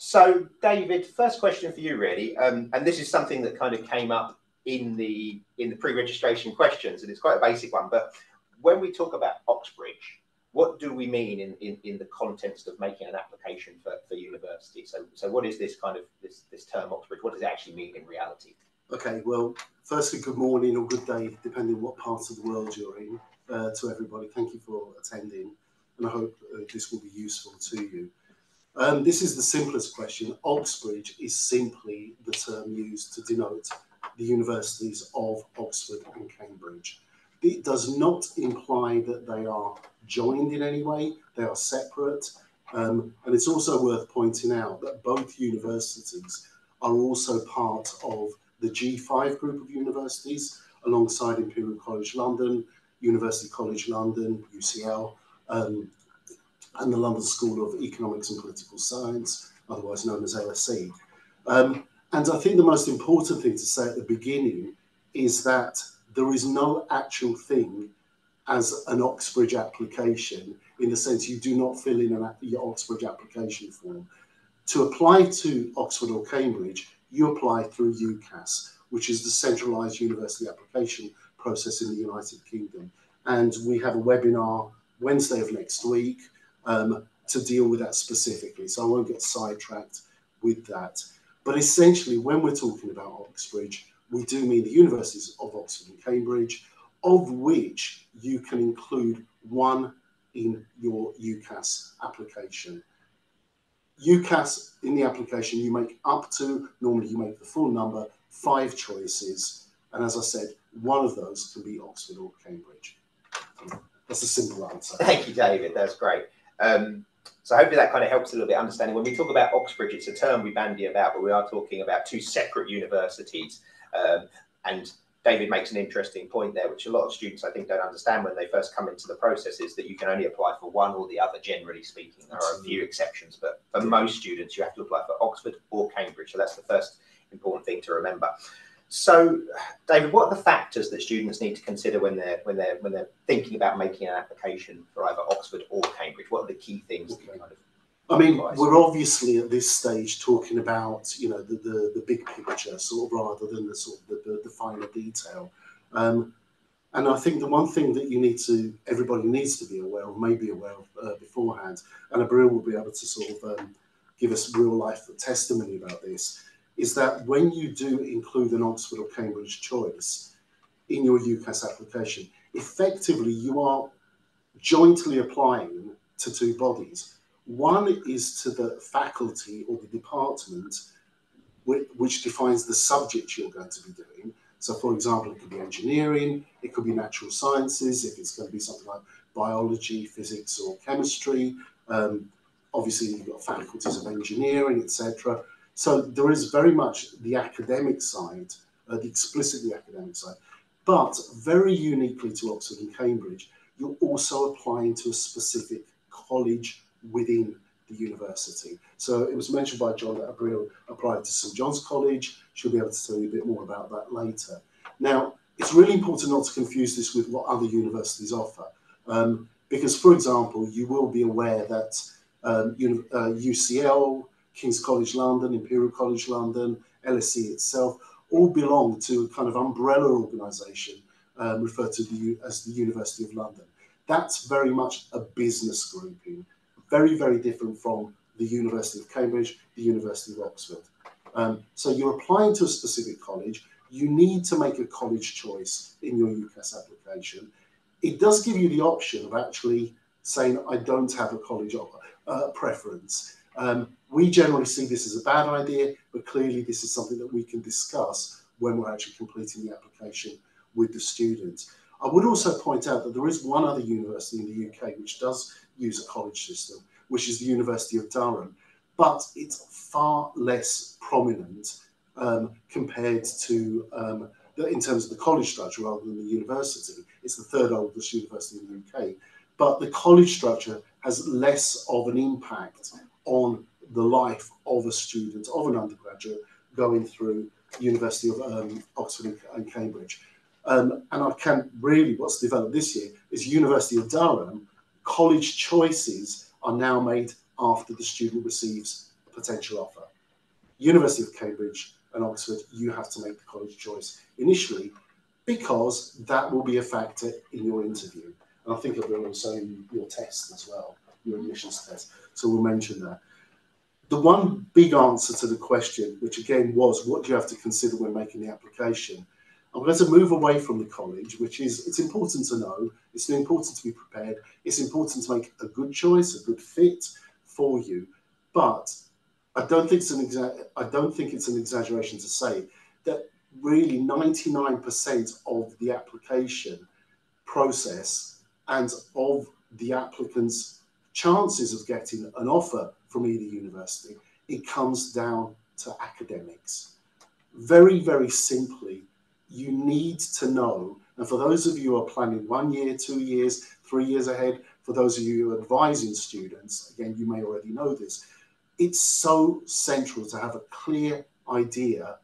So, David, first question for you, really, and this is something that kind of came up in the pre-registration questions, and it's quite a basic one. But when we talk about Oxbridge, what do we mean in the context of making an application for university? So, what is this kind of this term Oxbridge? What does it actually mean in reality? Okay, well, firstly, good morning or good day, depending on what part of the world you're in. To everybody, thank you for attending, and I hope this will be useful to you. This is the simplest question. Oxbridge is simply the term used to denote the universities of Oxford and Cambridge. It does not imply that they are joined in any way, they are separate, and it's also worth pointing out that both universities are also part of the G5 group of universities, alongside Imperial College London, University College London, UCL, and the London School of Economics and Political Science, otherwise known as LSE. And I think the most important thing to say at the beginning is that there is no actual thing as an Oxbridge application, in the sense you do not fill in your Oxbridge application form. To apply to Oxford or Cambridge, you apply through UCAS, which is the centralised university application process in the United Kingdom. And we have a webinar Wednesday of next week to deal with that specifically, so I won't get sidetracked with that. But essentially, when we're talking about Oxbridge, we do mean the universities of Oxford and Cambridge, of which you can include one in your UCAS application. UCAS, in the application, you make up to, normally you make the full number, 5 choices, and as I said, one of those can be Oxford or Cambridge. That's a simple answer. Thank you, David. That's great. So hopefully that kind of helps a little bit understanding. When we talk about Oxbridge, it's a term we bandy about, but we are talking about 2 separate universities. And David makes an interesting point there, which a lot of students, I think, don't understand when they first come into the process, is that you can only apply for one or the other, generally speaking. There are a few exceptions, but for most students, you have to apply for Oxford or Cambridge. So that's the first important thing to remember. So, David, what are the factors that students need to consider when they're thinking about making an application for either Oxford or Cambridge? What are the key things that you kind of I mean, we're obviously at this stage talking about, you know, the big picture, sort of, rather than the sort of the finer detail. And I think the one thing that everybody needs to be aware of, may be aware of beforehand, and Abril will be able to sort of give us real life testimony about this, is that when you do include an Oxford or Cambridge choice in your UCAS application, effectively you are jointly applying to 2 bodies. One is to the faculty or the department which defines the subject you're going to be doing. So, for example, it could be engineering, it could be natural sciences, if it's going to be something like biology, physics, or chemistry. Obviously, you've got faculties of engineering, etc. So there is very much the academic side, the explicitly academic side, but very uniquely to Oxford and Cambridge, you're also applying to a specific college within the university. So it was mentioned by John that Abril applied to St John's College. She'll be able to tell you a bit more about that later. Now, it's really important not to confuse this with what other universities offer, because, for example, you will be aware that UCL, King's College London, Imperial College London, LSE itself, all belong to a kind of umbrella organisation referred to as the University of London. That's very much a business grouping, very, very different from the University of Cambridge, the University of Oxford. So you're applying to a specific college. You need to make a college choice in your UCAS application. It does give you the option of actually saying, I don't have a college preference. We generally see this as a bad idea, but clearly this is something that we can discuss when we're actually completing the application with the student. I would also point out that there is one other university in the UK which does use a college system, which is the University of Durham, but it's far less prominent compared to, in terms of the college structure rather than the university. It's the 3rd oldest university in the UK, but the college structure has less of an impact on the life of a student, of an undergraduate, going through University of Oxford and Cambridge. And I can really, what's developed this year is University of Durham, college choices are now made after the student receives a potential offer. University of Cambridge and Oxford, you have to make the college choice initially, because that will be a factor in your interview. And I think it will also in your test as well, your admissions test. So we'll mention that. The one big answer to the question, which again was, what do you have to consider when making the application? I'm going to move away from the college, which is, it's important to know, it's important to be prepared, it's important to make a good choice, a good fit for you. But I don't think it's an exaggeration to say that really 99% of the application process and of the applicant's chances of getting an offer from either university, it comes down to academics. Very, very simply, you need to know, and for those of you who are planning 1 year, 2 years, 3 years ahead, for those of you who are advising students, again, you may already know this, it's so central to have a clear idea,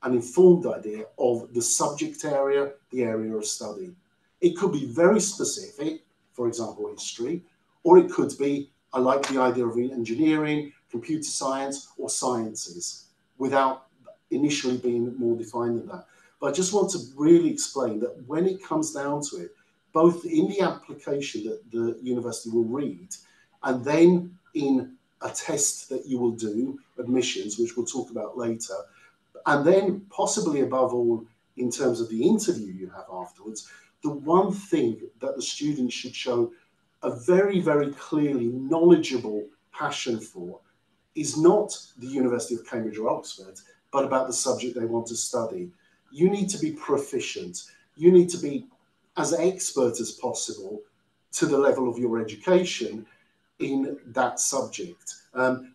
an informed idea of the subject area, the area of study. It could be very specific, for example, history, or it could be, I like the idea of engineering, computer science, or sciences, without initially being more defined than that. But I just want to really explain that when it comes down to it, both in the application that the university will read, and then in a test that you will do, admissions, which we'll talk about later, and then possibly above all, in terms of the interview you have afterwards, the one thing that the students should show a very, very clearly knowledgeable passion for is not the University of Cambridge or Oxford, but about the subject they want to study. You need to be proficient. You need to be as expert as possible to the level of your education in that subject,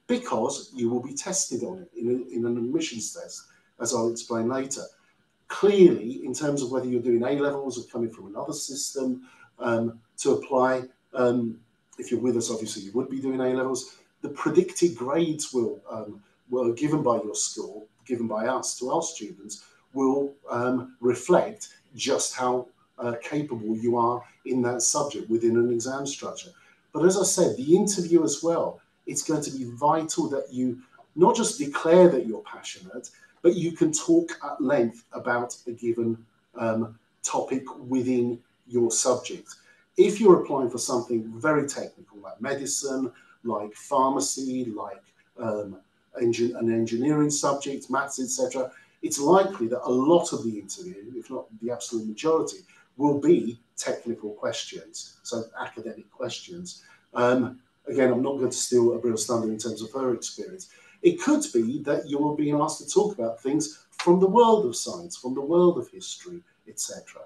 because you will be tested on it in an admissions test, as I'll explain later. Clearly, in terms of whether you're doing A-levels or coming from another system to apply, if you're with us, obviously you would be doing A-levels. The predicted grades were given by your school, given by us to our students, will reflect just how capable you are in that subject within an exam structure. But as I said, the interview as well, it's going to be vital that you not just declare that you're passionate, but you can talk at length about a given topic within your subject. If you're applying for something very technical, like medicine, like pharmacy, like an engineering subject, maths, etc., it's likely that a lot of the interview, if not the absolute majority, will be technical questions, so academic questions. Again, I'm not going to steal Abril's thunder in terms of her experience. It could be that you are being asked to talk about things from the world of science, from the world of history, etc.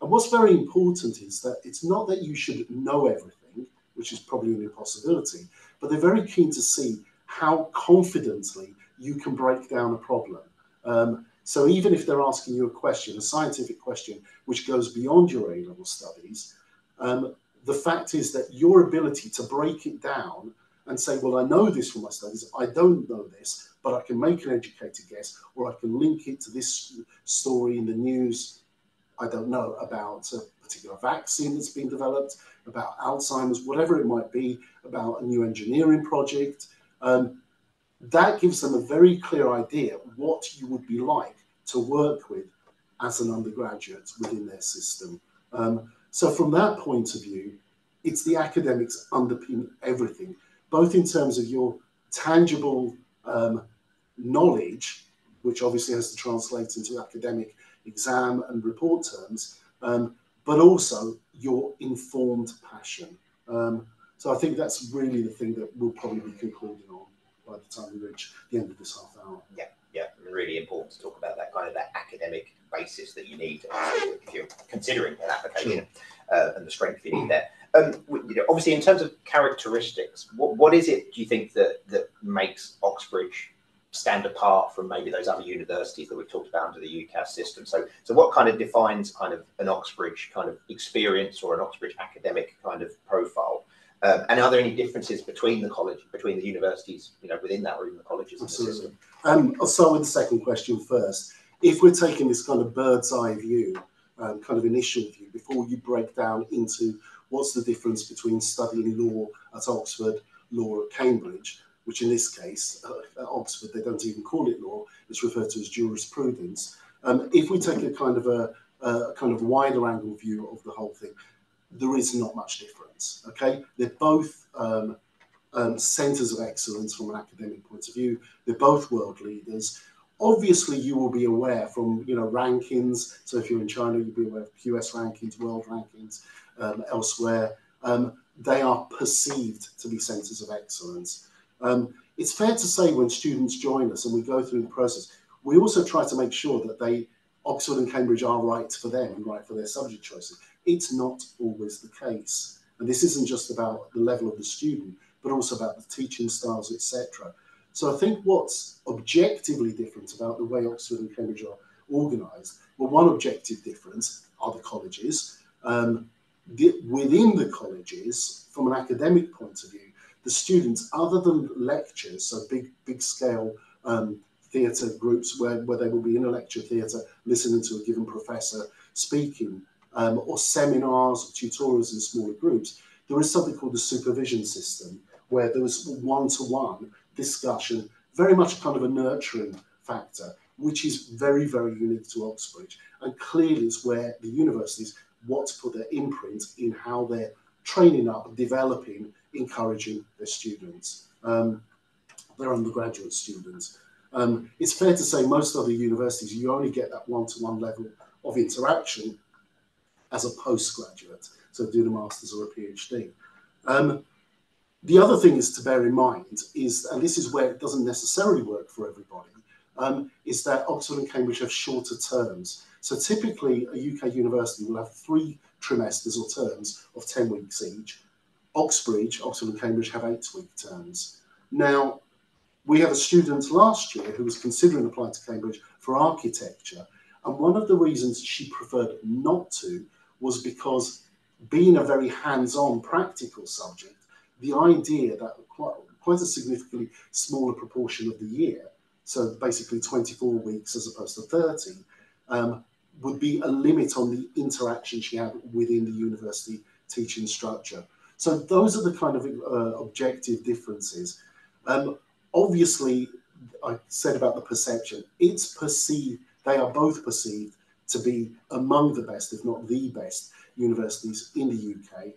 And what's very important is that it's not that you should know everything, which is probably an impossibility, but they're very keen to see how confidently you can break down a problem. So even if they're asking you a question, a scientific question, which goes beyond your A-level studies, the fact is that your ability to break it down and say, well, I know this from my studies, I don't know this, but I can make an educated guess, or I can link it to this story in the news, I don't know, about a particular vaccine that's been developed, about Alzheimer's, whatever it might be, about a new engineering project. That gives them a very clear idea what you would be like to work with as an undergraduate within their system. So from that point of view, it's the academics underpin everything, both in terms of your tangible knowledge, which obviously has to translate into academic exam and report terms, but also your informed passion. So I think that's really the thing that we'll probably be concluding on by the time we reach the end of this half hour. Yeah, really important to talk about that kind of that academic basis that you need if you're considering an application, and the strength you need there. Obviously, in terms of characteristics, what is it do you think that makes Oxbridge stand apart from maybe those other universities that we've talked about under the UCAS system? So what kind of defines kind of an Oxbridge kind of experience or an Oxbridge academic kind of profile? And are there any differences between the universities, within that, or even the colleges in the system? I'll start with the second question first. If we're taking this kind of bird's eye view, kind of initial view, before you break down into what's the difference between studying law at Oxford, law at Cambridge, which in this case, at Oxford, they don't even call it law, it's referred to as jurisprudence. If we take a kind of wider angle view of the whole thing, there is not much difference, okay? They're both centres of excellence from an academic point of view. They're both world leaders. Obviously, you will be aware from rankings. So if you're in China, you'll be aware of QS rankings, world rankings, elsewhere. They are perceived to be centres of excellence. It's fair to say when students join us and we go through the process, we also try to make sure that Oxford and Cambridge are right for them and right for their subject choices. It's not always the case. And this isn't just about the level of the student, but also about the teaching styles, etc. So I think what's objectively different about the way Oxford and Cambridge are organised, well, one objective difference are the colleges. Within the colleges, from an academic point of view, the students, other than lectures, so big scale theatre groups where they will be in a lecture theatre listening to a given professor speaking, or seminars or tutorials in smaller groups, there is something called the supervision system, where there is one-to-one discussion, very much kind of a nurturing factor, which is very, very unique to Oxbridge, and clearly is where the universities want to put their imprint in how they're training up, developing, encouraging their students, their undergraduate students. It's fair to say most other universities, you only get that one-to-one level of interaction as a postgraduate, so doing a master's or a PhD. The other thing is to bear in mind is, and this is where it doesn't necessarily work for everybody, is that Oxford and Cambridge have shorter terms. So typically a UK university will have 3 trimesters or terms of 10 weeks each. Oxford and Cambridge have 8-week terms. Now, we had a student last year who was considering applying to Cambridge for architecture, and one of the reasons she preferred not to was because, being a very hands-on practical subject, the idea that quite a significantly smaller proportion of the year, so basically 24 weeks as opposed to 30, would be a limit on the interaction she had within the university teaching structure. So those are the kind of objective differences. Obviously, I said about the perception, it's perceived, they are both perceived to be among the best, if not the best, universities in the UK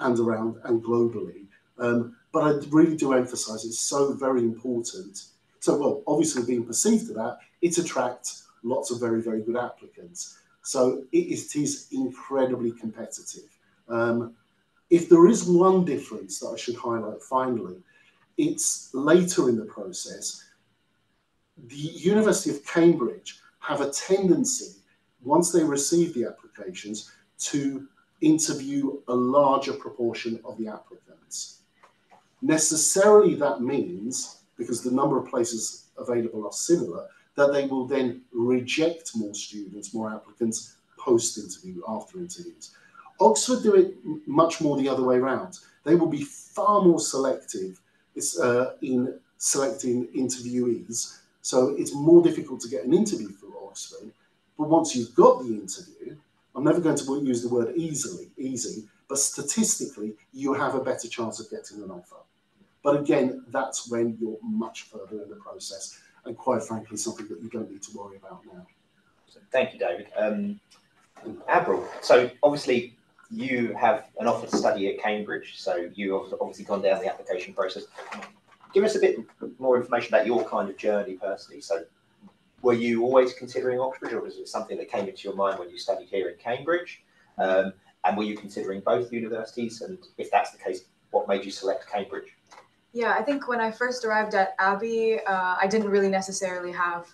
and around and globally. But I really do emphasise it's so very important. So, well, obviously being perceived to that, it attracts lots of very, very good applicants. So it is incredibly competitive. If there is one difference that I should highlight finally, it's later in the process. The University of Cambridge have a tendency, once they receive the applications, to interview a larger proportion of the applicants. Necessarily that means, because the number of places available are similar, that they will then reject more students, more applicants post-interview, after interviews. Oxford do it much more the other way around. They will be far more selective in selecting interviewees. So it's more difficult to get an interview for Oxford. But once you've got the interview, I'm never going to use the word easy, but statistically, you have a better chance of getting an offer. But again, that's when you're much further in the process, and quite frankly, something that you don't need to worry about now. Thank you, David. Avril, so obviously you have an offer to study at Cambridge, so you've obviously gone down the application process. Give us a bit more information about your kind of journey personally. So were you always considering Oxbridge, or was it something that came into your mind when you studied here in Cambridge? And were you considering both universities? And if that's the case, what made you select Cambridge? Yeah, I think when I first arrived at Abbey, I didn't really necessarily have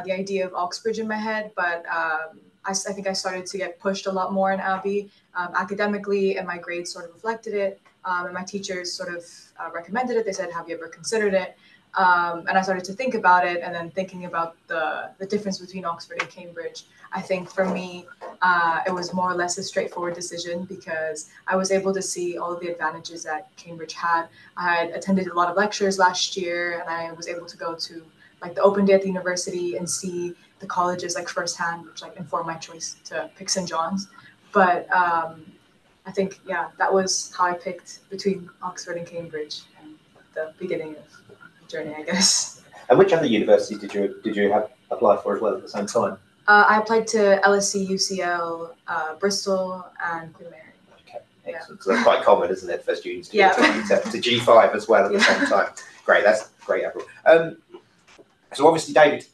the idea of Oxbridge in my head, but I think I started to get pushed a lot more in Abbey academically, and my grades sort of reflected it. And my teachers sort of recommended it. They said, have you ever considered it? And I started to think about it, and then thinking about the difference between Oxford and Cambridge. I think for me, it was more or less a straightforward decision because I was able to see all of the advantages that Cambridge had. I had attended a lot of lectures last year, and I was able to go to like the open day at the university and see the colleges like firsthand, which like informed my choice to pick St. John's. But I think, yeah, that was how I picked between Oxford and Cambridge. And the beginning of the journey, I guess. And which other universities did you have apply for as well at the same time? I applied to LSE, UCL, Bristol, and Queen Mary. Okay, excellent. So that's quite common, isn't it, for students to be applying to G5 as well at the same time? Great, that's great, April. So obviously, David,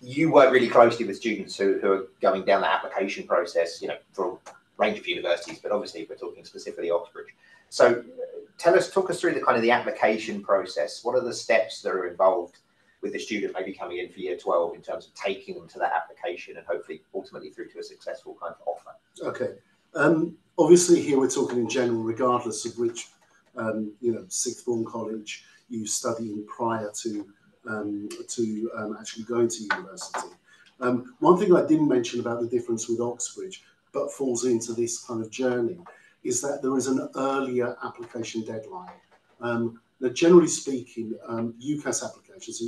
you work really closely with students who are going down the application process, you know, for a range of universities, but obviously we're talking specifically Oxbridge. So talk us through the kind of the application process. What are the steps that are involved with the student maybe coming in for year 12 in terms of taking them to that application and hopefully ultimately through to a successful kind of offer? Okay. Obviously here we're talking in general, regardless of which, sixth form college you study in prior to actually going to university. One thing I didn't mention about the difference with Oxbridge, but falls into this kind of journey, is that there is an earlier application deadline. Now, generally speaking, UCAS applications,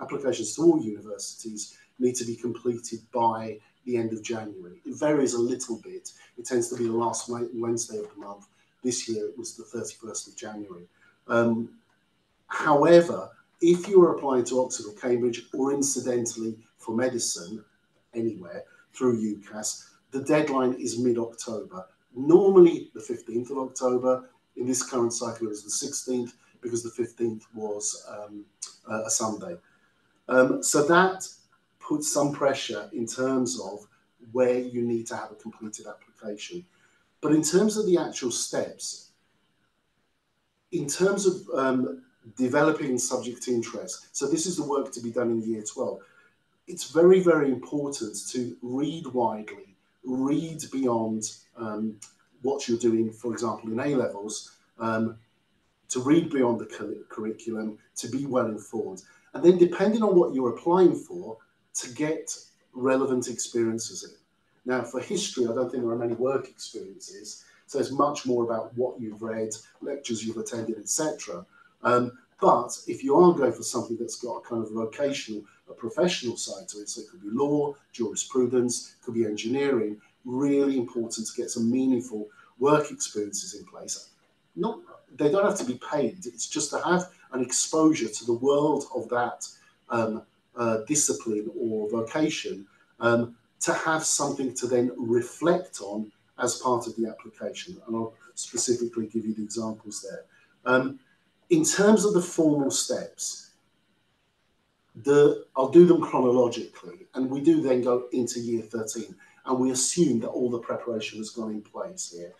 applications to all universities, need to be completed by the end of January. It varies a little bit. It tends to be the last Wednesday of the month. This year it was the 31st of January. However, if you are applying to Oxford or Cambridge, or incidentally for medicine anywhere through UCAS, the deadline is mid-October. Normally the 15th of October. In this current cycle it was the 16th, because the 15th was a Sunday. So that puts some pressure in terms of where you need to have a completed application. But in terms of the actual steps, in terms of developing subject interest, so this is the work to be done in year 12, it's very, very important to read widely, read beyond what you're doing, for example, in A-levels, to read beyond the curriculum, to be well informed. And then depending on what you're applying for, to get relevant experiences in. Now, for history, I don't think there are many work experiences, so it's much more about what you've read, lectures you've attended, etc. But if you are going for something that's got a kind of vocational, a professional side to it, so it could be law, jurisprudence, could be engineering, really important to get some meaningful work experiences in place. They don't have to be paid, it's just to have an exposure to the world of that discipline or vocation, to have something to then reflect on as part of the application. And I'll specifically give you the examples there. In terms of the formal steps, I'll do them chronologically, and we do then go into year 13, and we assume that all the preparation has gone in place here.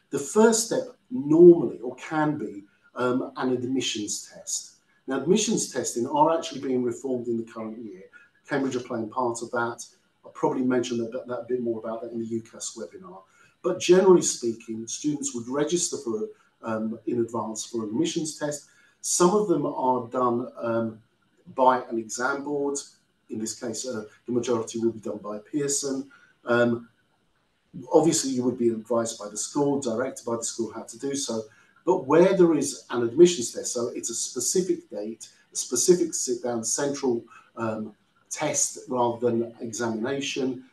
The first step normally, or can be, an admissions test. Now, admissions testing are actually being reformed in the current year. Cambridge are playing part of that. I'll probably mention that a bit more about that in the UCAS webinar. But generally speaking, students would register for in advance for an admissions test. Some of them are done by an exam board. In this case, the majority will be done by Pearson. Obviously, you would be advised by the school, directed by the school how to do so. But where there is an admissions test, so it's a specific date, a specific sit-down central test rather than examination.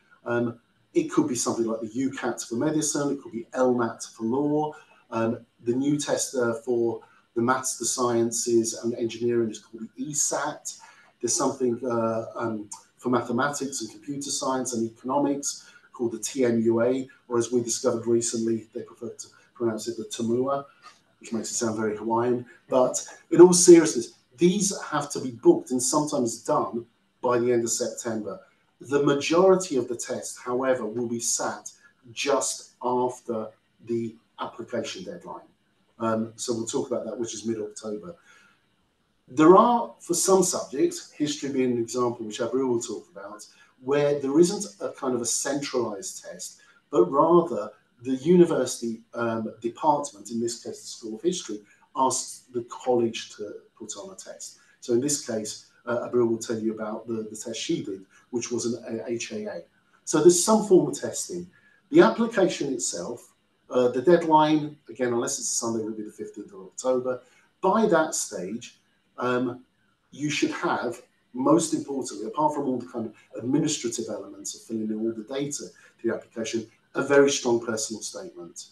It could be something like the UCAT for medicine, it could be LMAT for law. The new test for the maths, the sciences and engineering is called the ESAT. There's something for mathematics and computer science and economics called the TMUA, or as we discovered recently, they prefer to pronounce it the TAMUA, which makes it sound very Hawaiian. But in all seriousness, these have to be booked and sometimes done by the end of September. The majority of the tests, however, will be sat just after the application deadline. So we'll talk about that, which is mid-October. There are, for some subjects, history being an example, which Abril will talk about, where there isn't a kind of a centralized test, but rather the university department, in this case the School of History, asks the college to put on a test. So in this case, Abril will tell you about the test she did, which was an HAA. So there's some form of testing. The application itself, the deadline, again, unless it's a Sunday, will be the 15th of October. By that stage, you should have, most importantly, apart from all the kind of administrative elements of filling in all the data to the application, a very strong personal statement.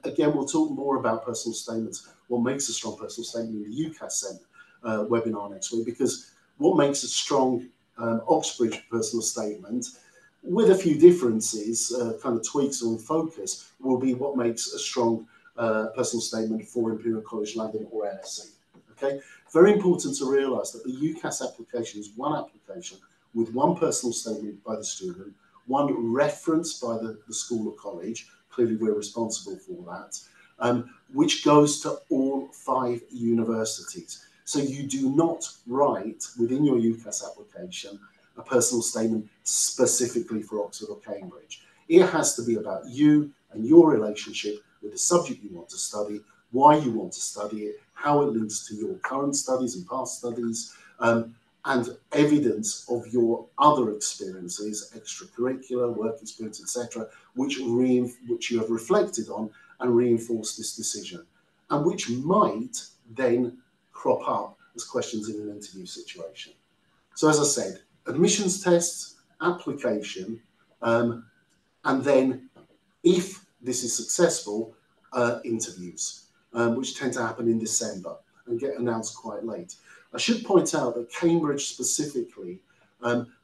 Again, we'll talk more about personal statements, what makes a strong personal statement in the UCAS webinar next week, because what makes a strong Oxbridge personal statement, with a few differences, kind of tweaks on focus, will be what makes a strong personal statement for Imperial College London or LSE. Okay, very important to realise that the UCAS application is one application with one personal statement by the student, one reference by the school or college, clearly we're responsible for that, which goes to all 5 universities. So you do not write within your UCAS application a personal statement specifically for Oxford or Cambridge. It has to be about you and your relationship with the subject you want to study, why you want to study it, how it links to your current studies and past studies, and evidence of your other experiences, extracurricular, work experience, etc., which you have reflected on and reinforced this decision, and which might then crop up as questions in an interview situation. So as I said, admissions tests, application, and then if this is successful, interviews, which tend to happen in December and get announced quite late. I should point out that Cambridge specifically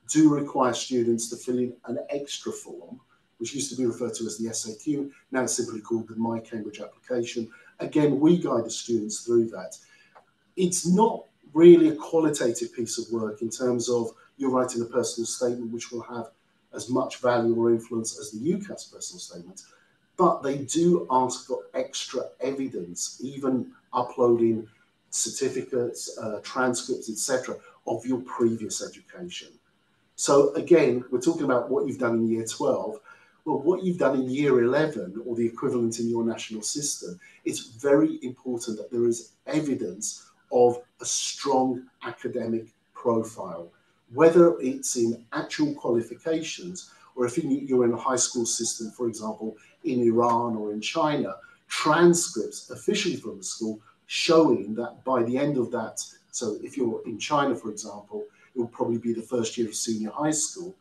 do require students to fill in an extra form, which used to be referred to as the SAQ, now it's simply called the My Cambridge application. Again, we guide the students through that. It's not really a qualitative piece of work in terms of you're writing a personal statement which will have as much value or influence as the UCAS personal statement, but they do ask for extra evidence, even uploading certificates, transcripts, etc., of your previous education. So again, we're talking about what you've done in year 12. Well, what you've done in year 11, or the equivalent in your national system, it's very important that there is evidence of a strong academic profile, whether it's in actual qualifications or if you're in a high school system, for example, in Iran or in China, transcripts officially from the school showing that by the end of that, so if you're in China, for example, it will probably be the first year of senior high school,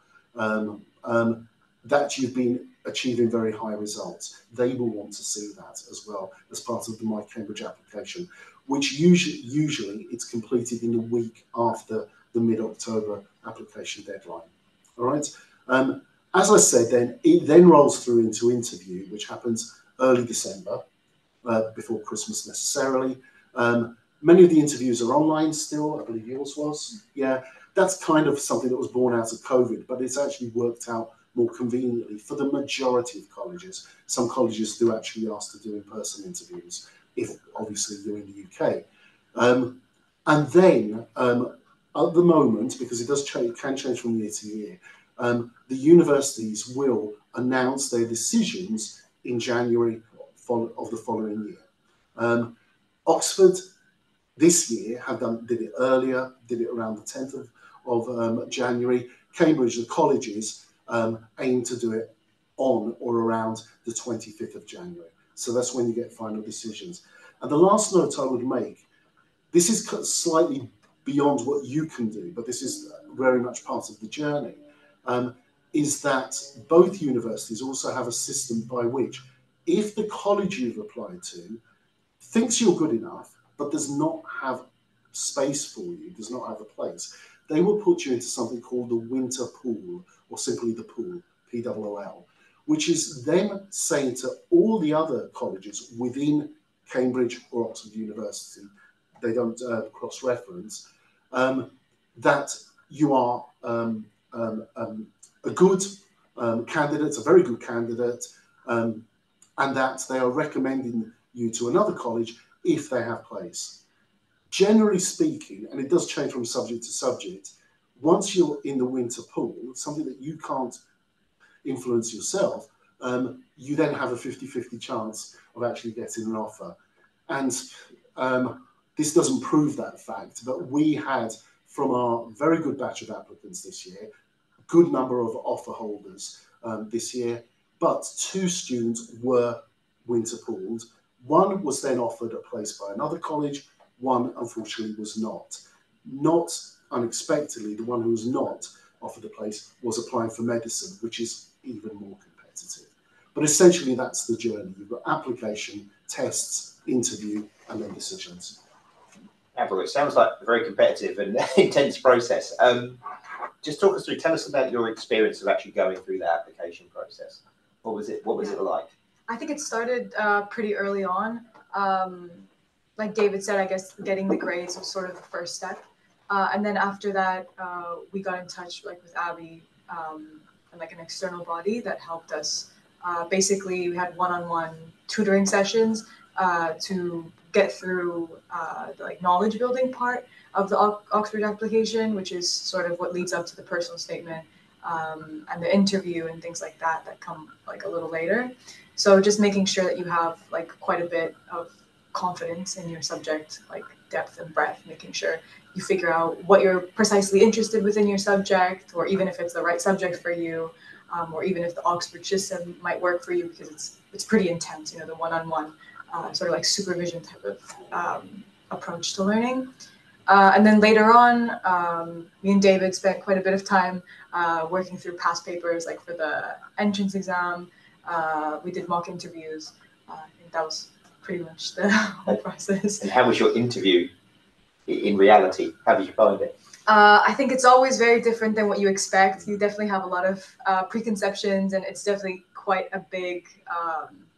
that you've been achieving very high results. They will want to see that as well as part of the My Cambridge application, which usually it's completed in the week after the mid-October application deadline. All right. As I said, then it then rolls through into interview, which happens early December, before Christmas necessarily. Many of the interviews are online still. I believe yours was. Yeah, that's kind of something that was born out of COVID, but it's actually worked out more conveniently for the majority of colleges. Some colleges do actually ask to do in-person interviews, if obviously you're in the UK. And then at the moment, because it does change, can change from year to year, the universities will announce their decisions in January of the following year. Oxford this year did it earlier, did it around the 10th of January. Cambridge, the colleges, aim to do it on or around the 25th of January. So that's when you get final decisions. And the last note I would make, this is slightly beyond what you can do, but this is very much part of the journey, is that both universities also have a system by which if the college you've applied to thinks you're good enough, but does not have space for you, does not have a place, they will put you into something called the winter pool, or simply the pool, POOL, which is them saying to all the other colleges within Cambridge or Oxford University, they don't cross-reference, that you are a good candidate, a very good candidate, and that they are recommending you to another college if they have place. Generally speaking, and it does change from subject to subject, once you're in the winter pool, something that you can't influence yourself, you then have a 50-50 chance of actually getting an offer. And this doesn't prove that fact, but we had, from our very good batch of applicants this year, a good number of offer holders this year, but 2 students were winter pooled. One was then offered a place by another college, one unfortunately was not. Not unexpectedly, the one who was not offered a place was applying for medicine, which is even more competitive. But essentially that's the journey. You've got application, tests, interview, and then decisions. Avril, it sounds like a very competitive and intense process. Just talk us through, tell us about your experience of actually going through the application process. What was it like? I think it started pretty early on. Like David said, I guess getting the grades was sort of the first step. And then after that, we got in touch like with Abby and like an external body that helped us. Basically, we had one-on-one tutoring sessions to get through the like knowledge building part of the Oxbridge application, which is sort of what leads up to the personal statement and the interview and things like that that come like a little later. So just making sure that you have like quite a bit of confidence in your subject, like depth and breadth, making sure you figure out what you're precisely interested within your subject, or even if it's the right subject for you, or even if the Oxbridge system might work for you, because it's pretty intense, you know, the one-on-one sort of like supervision type of approach to learning. And then later on, me and David spent quite a bit of time working through past papers, like for the entrance exam. We did mock interviews. I think that was pretty much the whole process. And how was your interview in reality? How did you find it? I think it's always very different than what you expect. You definitely have a lot of preconceptions, and it's definitely quite a big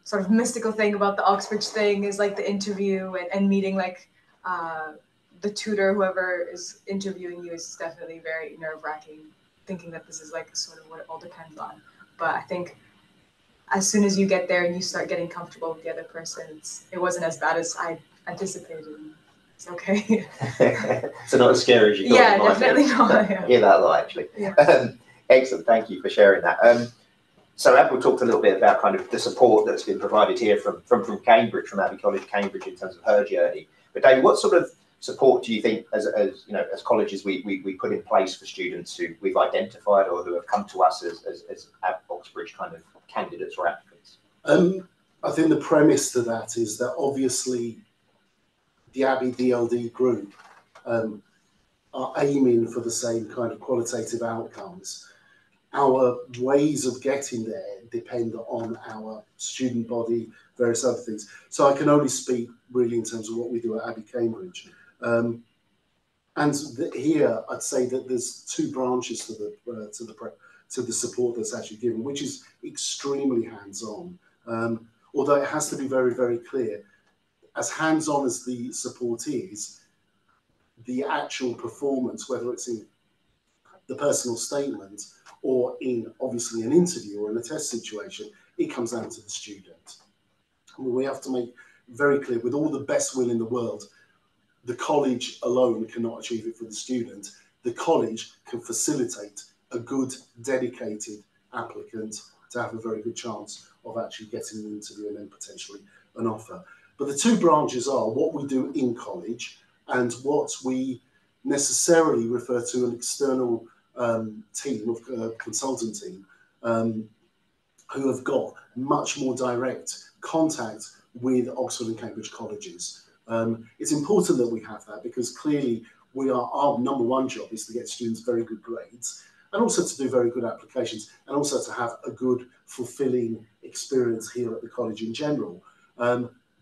sort of mystical thing about the Oxbridge thing is like the interview and meeting like the tutor, whoever is interviewing you, is definitely very nerve-wracking, thinking that this is like sort of what it all depends on. But I think as soon as you get there and you start getting comfortable with the other person, it wasn't as bad as I anticipated. It's okay. So not as scary as you thought. Yeah, definitely not. Yeah. Hear that a lot, actually. Yeah. Excellent, thank you for sharing that. So Avril talked a little bit about kind of the support that's been provided here from Cambridge, from Abbey College, Cambridge, in terms of her journey. But David, what sort of support do you think, as you know, as colleges, we put in place for students who we've identified or who have come to us as Oxbridge kind of candidates or applicants? I think the premise to that is that obviously the Abbey DLD group are aiming for the same kind of qualitative outcomes. Our ways of getting there depend on our student body, various other things. So I can only speak really in terms of what we do at Abbey Cambridge. Here, I'd say that there's two branches to the support that's actually given, which is extremely hands-on. Although it has to be very, very clear, as hands-on as the support is, the actual performance, whether it's in the personal statement or in obviously an interview or in a test situation, it comes down to the student. We have to make very clear, with all the best will in the world, the college alone cannot achieve it for the student. The college can facilitate a good, dedicated applicant to have a very good chance of actually getting an interview and then potentially an offer. But the two branches are what we do in college and what we necessarily refer to an external team, consultant team, who have got much more direct contact with Oxford and Cambridge colleges. It's important that we have that because clearly our number one job is to get students very good grades and also to do very good applications and also to have a good, fulfilling experience here at the college in general.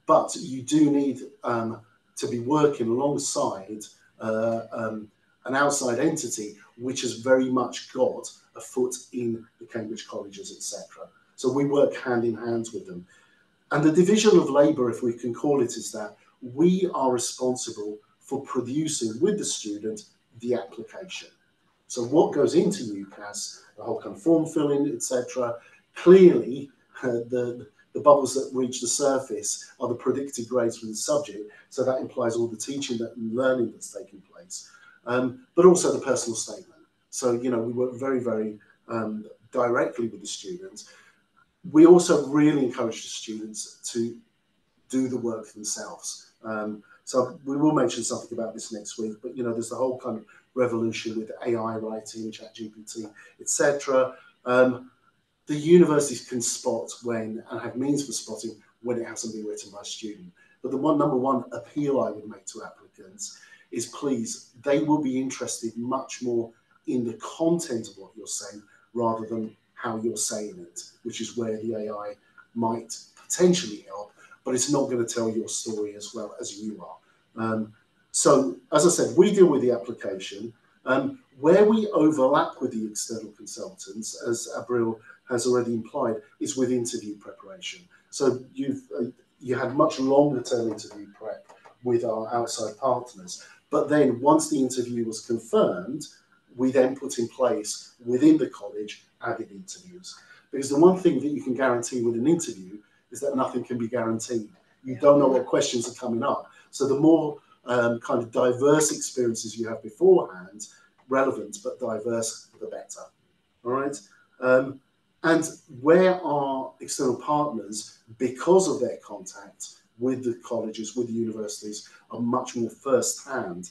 But you do need to be working alongside an outside entity which has very much got a foot in the Cambridge colleges, etc. So we work hand in hand with them. And the division of labour, if we can call it, is that we are responsible for producing with the student the application. So what goes into UCAS, the whole kind of form filling, etc. Clearly, the bubbles that reach the surface are the predicted grades from the subject. So that implies all the teaching and learning that's taking place, but also the personal statement. So, you know, we work very, very directly with the students. We also really encourage the students to do the work themselves. So we will mention something about this next week, but, you know, there's the whole kind of revolution with AI writing, ChatGPT, etc. The universities can spot when, and have means for spotting when it hasn't been written by a student. But the number one appeal I would make to applicants is, please, they will be interested much more in the content of what you're saying rather than how you're saying it, which is where the AI might potentially help, but it's not going to tell your story as well as you are. So, as I said, we deal with the application. Where we overlap with the external consultants, as Abril has already implied, is with interview preparation. So you had much longer term interview prep with our outside partners. But then once the interview was confirmed, we then put in place within the college added interviews. Because the one thing that you can guarantee with an interview is that nothing can be guaranteed. You don't know what questions are coming up. So the more kind of diverse experiences you have beforehand, relevant but diverse, the better. All right. And where our external partners, because of their contact with the colleges, with the universities, are much more first-hand,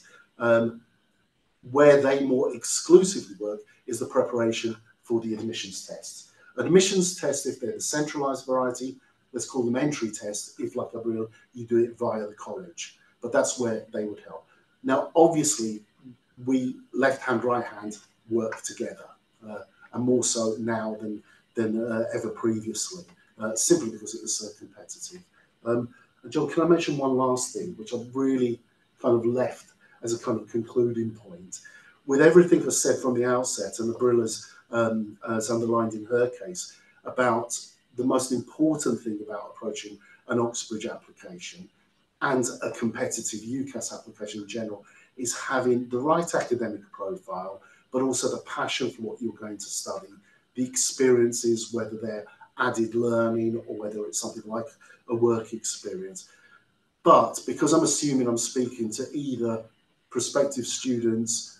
where they more exclusively work is the preparation for the admissions tests. Admissions tests, if they're the centralised variety, let's call them entry tests. If, like Gabriel, you do it via the college. But that's where they would help. Now, obviously, we left-hand, right-hand work together, and more so now than ever previously, simply because it was so competitive. John, can I mention one last thing, which I've really kind of left as a kind of concluding point? With everything that's said from the outset, and Abrilla's has underlined in her case, about the most important thing about approaching an Oxbridge application and a competitive UCAS application in general is having the right academic profile, but also the passion for what you're going to study, the experiences, whether they're added learning or whether it's something like a work experience. But because I'm assuming I'm speaking to either prospective students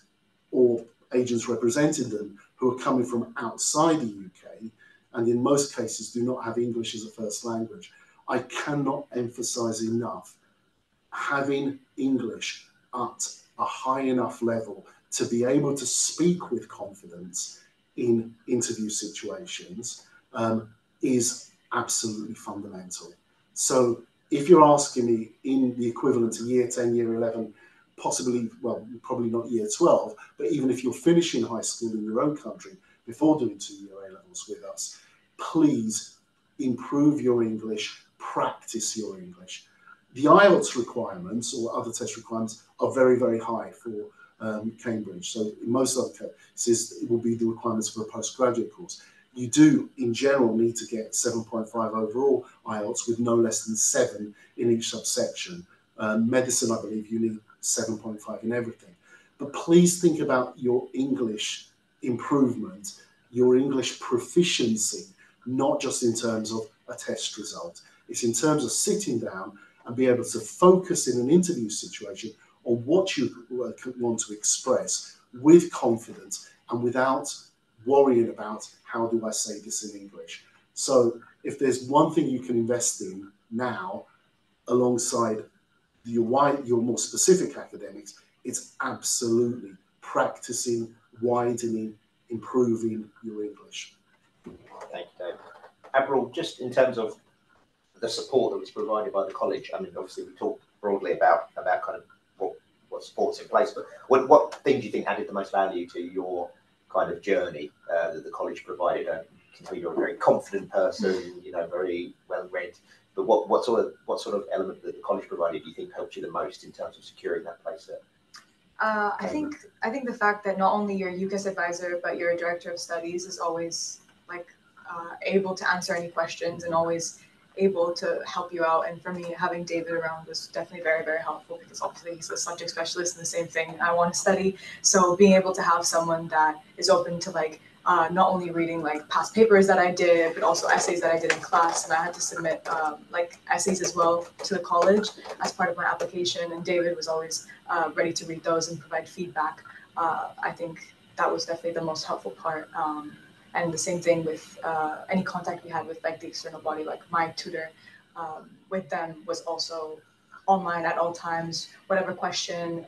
or agents representing them who are coming from outside the UK, and in most cases do not have English as a first language, I cannot emphasize enough having English at a high enough level to be able to speak with confidence in interview situations is absolutely fundamental. So if you're asking me in the equivalent to year 10, year 11, possibly, well, probably not year 12, but even if you're finishing high school in your own country before doing 2-year A-levels with us, please improve your English, practice your English. The IELTS requirements or other test requirements are very, very high for Cambridge. So in most other cases, it will be the requirements for a postgraduate course. You do, in general, need to get 7.5 overall IELTS with no less than 7 in each subsection. Medicine, I believe, you need 7.5 in everything. But please think about your English improvement, your English proficiency, not just in terms of a test result. It's in terms of sitting down and be able to focus in an interview situation on what you want to express with confidence and without worrying about how do I say this in English. So if there's one thing you can invest in now alongside your more specific academics, it's absolutely practicing, widening, improving your English. Thank you, Dave. Avril, just in terms of the support that was provided by the college, I mean, obviously we talked broadly about kind of what support's in place, but what things do you think added the most value to your kind of journey that the college provided? I can tell you're a very confident person, you know, very well read. But what sort of element that the college provided do you think helped you the most in terms of securing that place there? I think the fact that not only your UCAS advisor but your director of studies is always like able to answer any questions and always able to help you out. And for me, having David around was definitely very, very helpful because obviously he's a subject specialist in the same thing I want to study. So being able to have someone that is open to like not only reading like past papers that I did, but also essays that I did in class, and I had to submit like essays as well to the college as part of my application. And David was always ready to read those and provide feedback. I think that was definitely the most helpful part. And the same thing with any contact we had with like the external body, like my tutor with them was also online at all times, whatever question,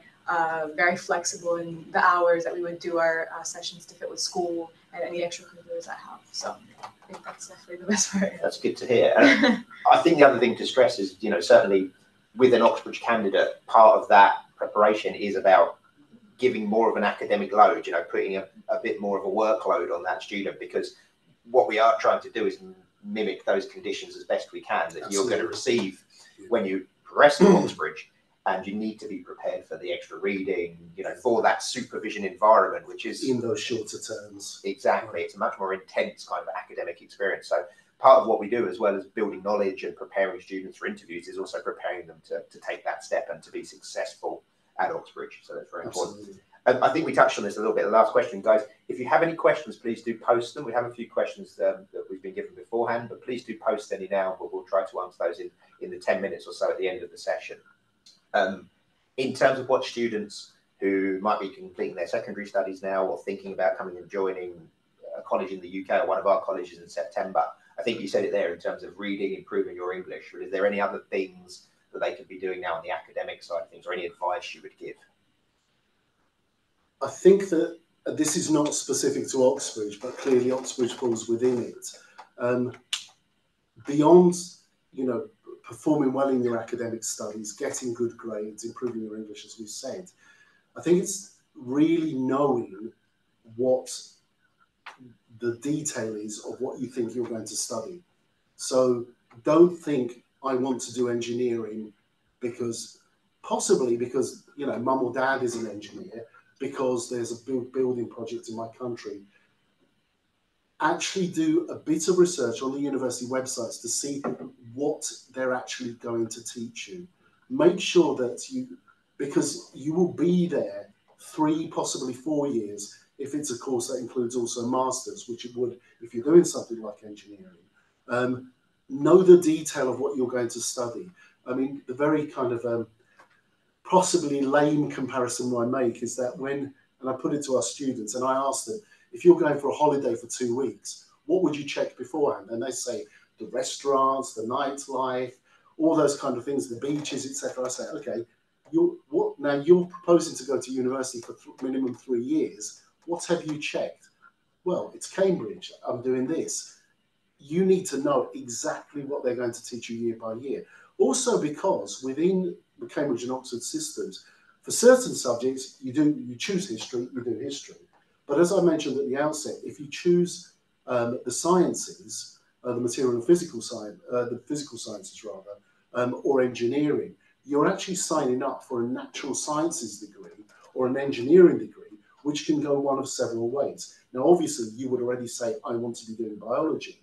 very flexible in the hours that we would do our sessions to fit with school and any extracurriculars I have. So I think that's definitely the best part. That's good to hear. I think the other thing to stress is, you know, certainly with an Oxbridge candidate, part of that preparation is about giving more of an academic load, you know, putting a bit more of a workload on that student, because what we are trying to do is mimic those conditions as best we can that you're going to receive when you progress to Oxbridge. and you need to be prepared for the extra reading, you know, for that supervision environment, which is in those shorter terms. Exactly. It's a much more intense kind of academic experience. So part of what we do, as well as building knowledge and preparing students for interviews, is also preparing them to take that step and to be successful at Oxbridge. So that's very important. I think we touched on this a little bit. The last question, guys. If you have any questions, please do post them. We have a few questions that we've been given beforehand, but please do post any now. But we'll try to answer those in the 10 minutes or so at the end of the session. In terms of what students who might be completing their secondary studies now or thinking about coming and joining a college in the UK or one of our colleges in September, I think you said it there in terms of reading, improving your English. But is there any other things that they could be doing now on the academic side of things, or any advice you would give? I think that this is not specific to Oxbridge, but clearly Oxbridge falls within it. Beyond, you know, performing well in your academic studies, getting good grades, improving your English, as we said, I think it's really knowing what the detail is of what you think you're going to study. So don't think I want to do engineering because, possibly because, you know, mum or dad is an engineer, because there's a big building project in my country. Actually do a bit of research on the university websites to see what they're actually going to teach you. Make sure that because you will be there 3, possibly 4 years, if it's a course that includes also a master's, which it would if you're doing something like engineering. Know the detail of what you're going to study. I mean, the very kind of possibly lame comparison I make is that and I put it to our students and I ask them, if you're going for a holiday for 2 weeks, what would you check beforehand? And they say the restaurants, the nightlife, all those kind of things, the beaches, etc. I say, okay, now you're proposing to go to university for minimum 3 years. What have you checked? Well, it's Cambridge. I'm doing this. You need to know exactly what they're going to teach you year by year. Also, because within the Cambridge and Oxford systems, for certain subjects, you choose history, you do history. But as I mentioned at the outset, if you choose the sciences, the material and physical science, the physical sciences rather, or engineering, you're actually signing up for a natural sciences degree or an engineering degree, which can go one of several ways. Now, obviously, you would already say, I want to be doing biology.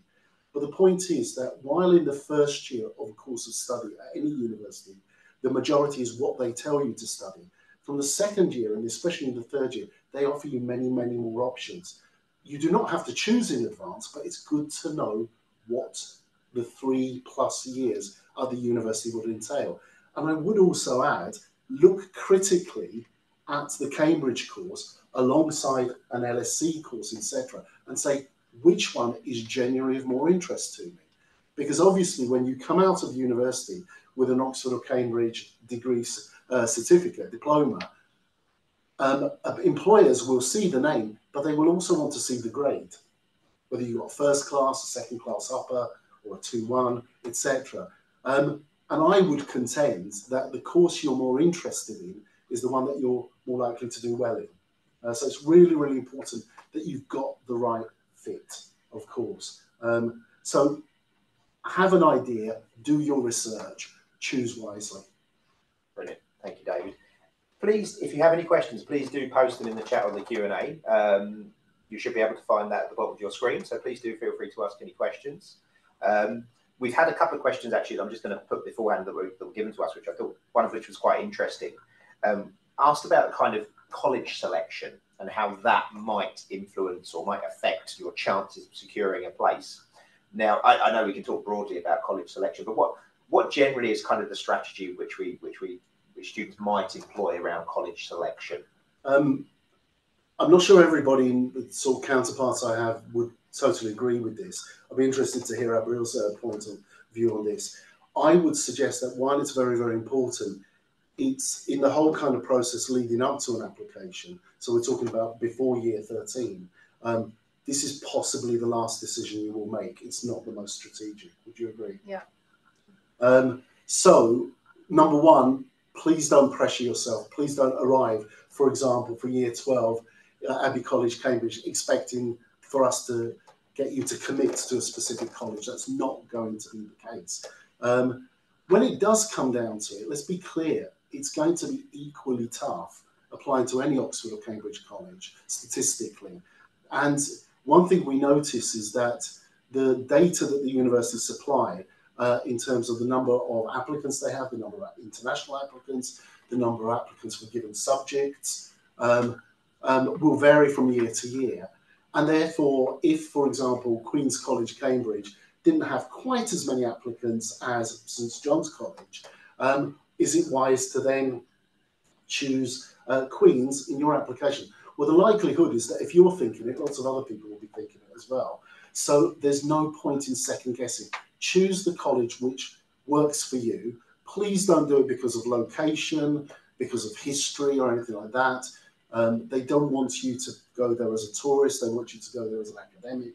But the point is that while in the first year of a course of study at any university, the majority is what they tell you to study. From the second year, and especially in the third year, they offer you many, many more options. You do not have to choose in advance, but it's good to know what the 3+ years at the university would entail. And I would also add, look critically at the Cambridge course alongside an LSC course, etc., and say, which one is genuinely of more interest to me? Because obviously, when you come out of university with an Oxford or Cambridge degree certificate, diploma, employers will see the name, but they will also want to see the grade, whether you got first class, a second class upper, or a 2-1, etc. And I would contend that the course you're more interested in is the one that you're more likely to do well in. So it's really, really important that you've got the right fit, of course. So have an idea, do your research, choose wisely. Brilliant. Thank you, David. Please, if you have any questions, please do post them in the chat or the Q&A. You should be able to find that at the bottom of your screen, so please do feel free to ask any questions. We've had a couple of questions, actually, that I'm just going to put beforehand that were given to us, which I thought, one of which was quite interesting. Asked about kind of college selection and how that might influence or might affect your chances of securing a place. Now, I know we can talk broadly about college selection, but what generally is kind of the strategy which students might employ around college selection? I'm not sure everybody in the sort of counterparts I have would totally agree with this. I'd be interested to hear Abril's point of view on this. I would suggest that while it's very, very important, it's in the whole kind of process leading up to an application. So we're talking about before year 13. This is possibly the last decision you will make. It's not the most strategic. Would you agree? Yeah. So, number one, please don't pressure yourself. Please don't arrive, for example, for year 12 at Abbey College, Cambridge, expecting for us to get you to commit to a specific college. That's not going to be the case. When it does come down to it, let's be clear. it's going to be equally tough applying to any Oxford or Cambridge college statistically. And one thing we notice is that the data that the universities supply in terms of the number of applicants they have, the number of international applicants, the number of applicants for given subjects, will vary from year to year. And therefore, if, for example, Queen's College, Cambridge didn't have quite as many applicants as St John's College, is it wise to then choose Queen's in your application? Well, the likelihood is that if you're thinking it, lots of other people will be thinking it as well. So there's no point in second guessing. Choose the college which works for you. Please don't do it because of location, because of history or anything like that. They don't want you to go there as a tourist. They want you to go there as an academic.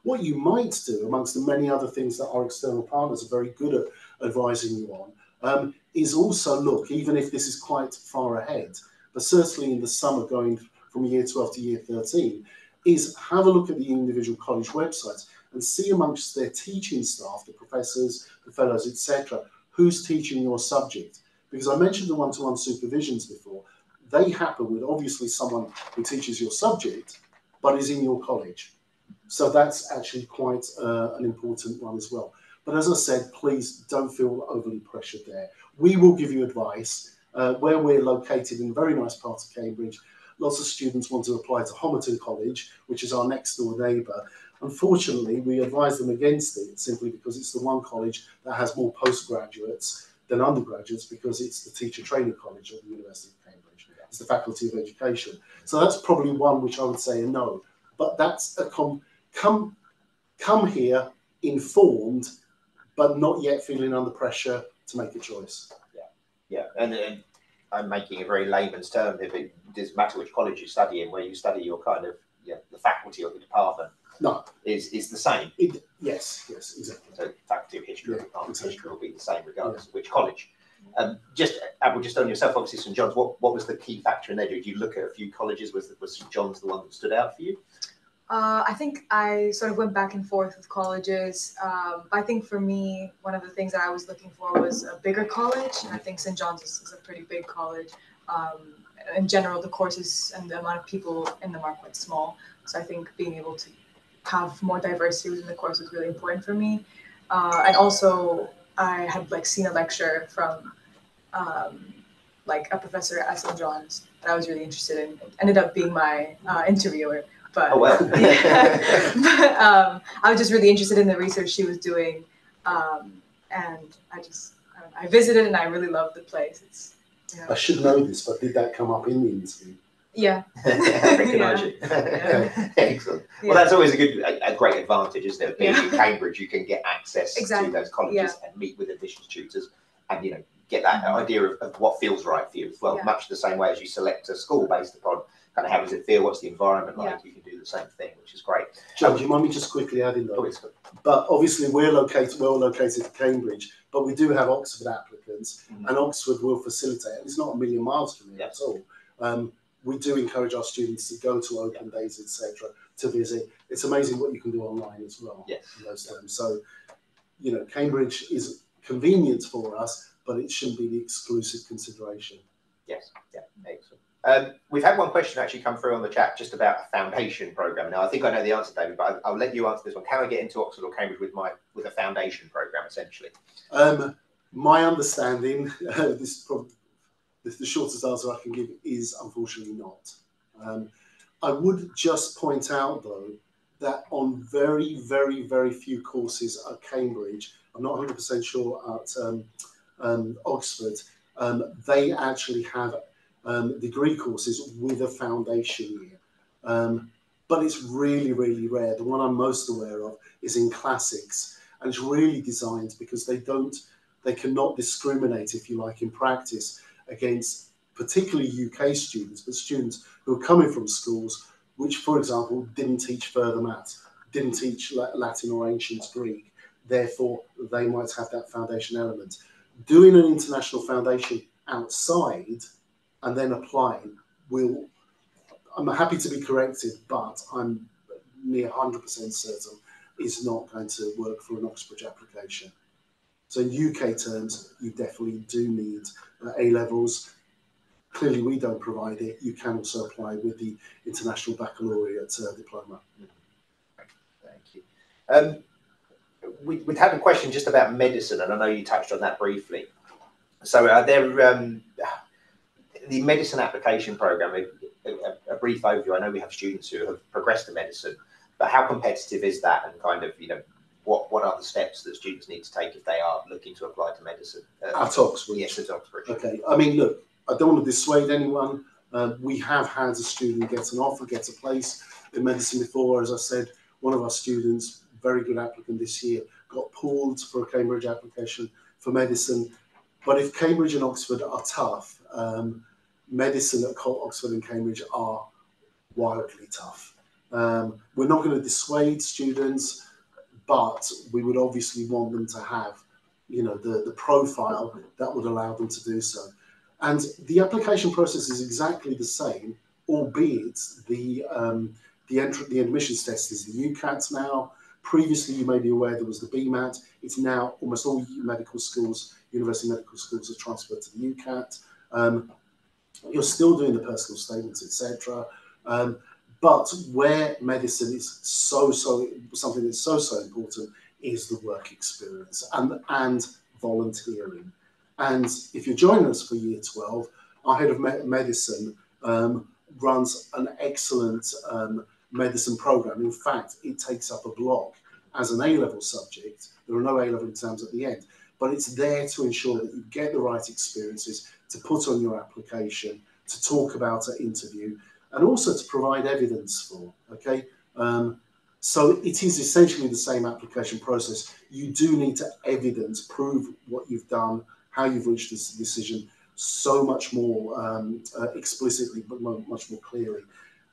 What you might do, amongst the many other things that our external partners are very good at advising you on, is also look, even if this is quite far ahead, but certainly in the summer going from year 12 to year 13, is have a look at the individual college websites and see amongst their teaching staff, the professors, the fellows, etc., who's teaching your subject. Because I mentioned the one-to-one supervisions before. They happen with obviously someone who teaches your subject, but is in your college. So that's actually quite an important one as well. But as I said, please don't feel overly pressured there. We will give you advice. Where we're located in a very nice part of Cambridge, lots of students want to apply to Homerton College, which is our next door neighbour. Unfortunately, we advise them against it simply because it's the one college that has more postgraduates than undergraduates, because it's the teacher training college of the University of Cambridge. It's the Faculty of Education. So that's probably one which I would say a no. But that's a come here informed, but not yet feeling under pressure to make a choice. Yeah, and I'm making a very layman's term. If it doesn't matter which college you study in, where you study your kind of the faculty or the department, no, is the same. Yes, exactly. So faculty of history or department exactly. of history will be the same regardless of which college. Just Abel, just on yourself, obviously St John's. What was the key factor in there? Did you look at a few colleges? Was St John's the one that stood out for you? I think I sort of went back and forth with colleges. I think for me, one of the things that I was looking for was a bigger college, and I think St. John's is a pretty big college. In general, the courses and the amount of people in them are quite small, so I think being able to have more diversity within the course was really important for me. And also, I had seen a lecture from a professor at St. John's that I was really interested in. It ended up being my interviewer. But, oh well. But I was just really interested in the research she was doing, and I visited and I really loved the place. I should know this, but did that come up in the interview? Yeah. Recognise it. Yeah. Excellent. Well, that's always a great advantage, isn't it? Being in Cambridge, you can get access to those colleges and meet with admissions tutors, and get that idea of what feels right for you as well. Much the same way as you select a school based upon kind of how does it feel, what's the environment like. You can do the same thing, which is great. John, do you mind me just quickly adding though? But obviously we're located at Cambridge, but we do have Oxford applicants, and Oxford will facilitate. And it's not a million miles from here at all. We do encourage our students to go to open days, etc., to visit. It's amazing what you can do online as well. In those terms. So, Cambridge is convenient for us, but it shouldn't be the exclusive consideration. Yes, excellent. We've had one question actually come through on the chat just about a foundation program. Now, I think I know the answer, David, but I'll let you answer this one. Can I get into Oxford or Cambridge with a foundation program, essentially? My understanding, the shortest answer I can give is unfortunately not. I would just point out, though, that on very, very, very few courses at Cambridge, I'm not 100% sure at Oxford, they actually have degree courses with a foundation year. But it's really, really rare. The one I'm most aware of is in classics, and it's really designed because they cannot discriminate, if you like, in practice against particularly UK students, but students who are coming from schools which, for example, didn't teach further maths, didn't teach Latin or ancient Greek. Therefore, they might have that foundation element. Doing an international foundation outside and then applying I'm happy to be corrected, but I'm near 100% certain is not going to work for an Oxbridge application. So in UK terms, you definitely do need A-levels. Clearly, we don't provide it. You can also apply with the International Baccalaureate diploma. Thank you. We'd have a question just about medicine, and I know you touched on that briefly. So the medicine application program, a brief overview. I know we have students who have progressed to medicine, but how competitive is that, and kind of, you know, what are the steps that students need to take if they are looking to apply to medicine? At Oxbridge? Yes, at Oxbridge. Okay, I mean, look, I don't want to dissuade anyone. We have had a student get an offer, get a place in medicine before. As I said, one of our students, very good applicant this year, got pulled for a Cambridge application for medicine. But if Cambridge and Oxford are tough, medicine at Oxford and Cambridge are wildly tough. We're not going to dissuade students, but we would obviously want them to have, you know, the profile that would allow them to do so. And the application process is exactly the same, albeit the admissions test is the UCAT now. Previously, you may be aware there was the BMAT. It's now almost all medical schools, university medical schools, have transferred to the UCAT. You're still doing the personal statements, etc. But where medicine is something that's so important is the work experience and volunteering. And if you're joining us for year 12, our head of medicine runs an excellent medicine program. In fact, it takes up a block as an A-level subject. There are no A-level exams at the end, but it's there to ensure that you get the right experiences to put on your application, to talk about at interview, and also to provide evidence for, okay? So it is essentially the same application process. You do need to evidence, prove what you've done, how you've reached this decision so much more explicitly, but much more clearly.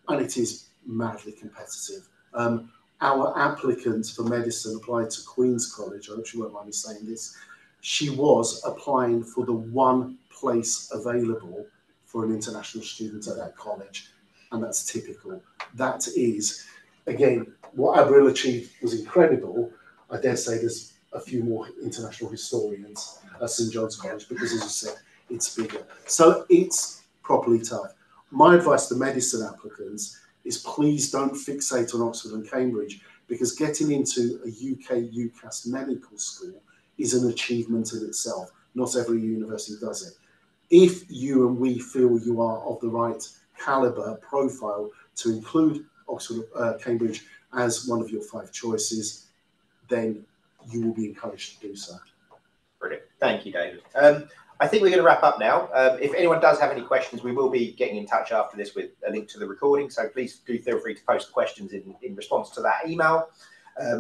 And it is madly competitive. Our applicant for medicine applied to Queen's College. I hope she won't mind me saying this. She was applying for the one place available for an international student at that college. And that's typical. That is, again, what Avril achieved was incredible. I dare say there's a few more international historians at St John's College, because as you said, it's bigger. So it's properly tough. My advice to medicine applicants is please don't fixate on Oxford and Cambridge, because getting into a UK UCAS medical school is an achievement in itself. Not every university does it. If you and we feel you are of the right calibre profile to include Oxford, Cambridge as one of your 5 choices, then you will be encouraged to do so. Brilliant. Thank you, David. I think we're going to wrap up now. If anyone does have any questions, we will be getting in touch after this with a link to the recording. So please do feel free to post questions in response to that email,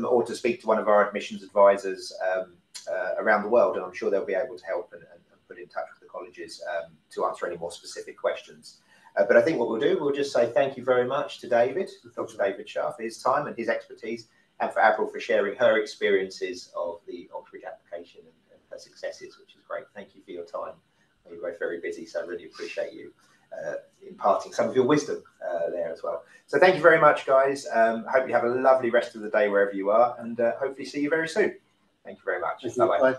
or to speak to one of our admissions advisors around the world, and I'm sure they'll be able to help and put in touch with the colleges to answer any more specific questions. But I think what we'll do, we'll just say thank you very much to David, Dr. David Sharp, for his time and his expertise, and for Avril for sharing her experiences of the Oxbridge application and her successes, which is great. Thank you for your time. You're both very busy, so I really appreciate you imparting some of your wisdom there as well. So thank you very much, guys. I hope you have a lovely rest of the day wherever you are, and hopefully see you very soon. Thank you very much. Bye-bye.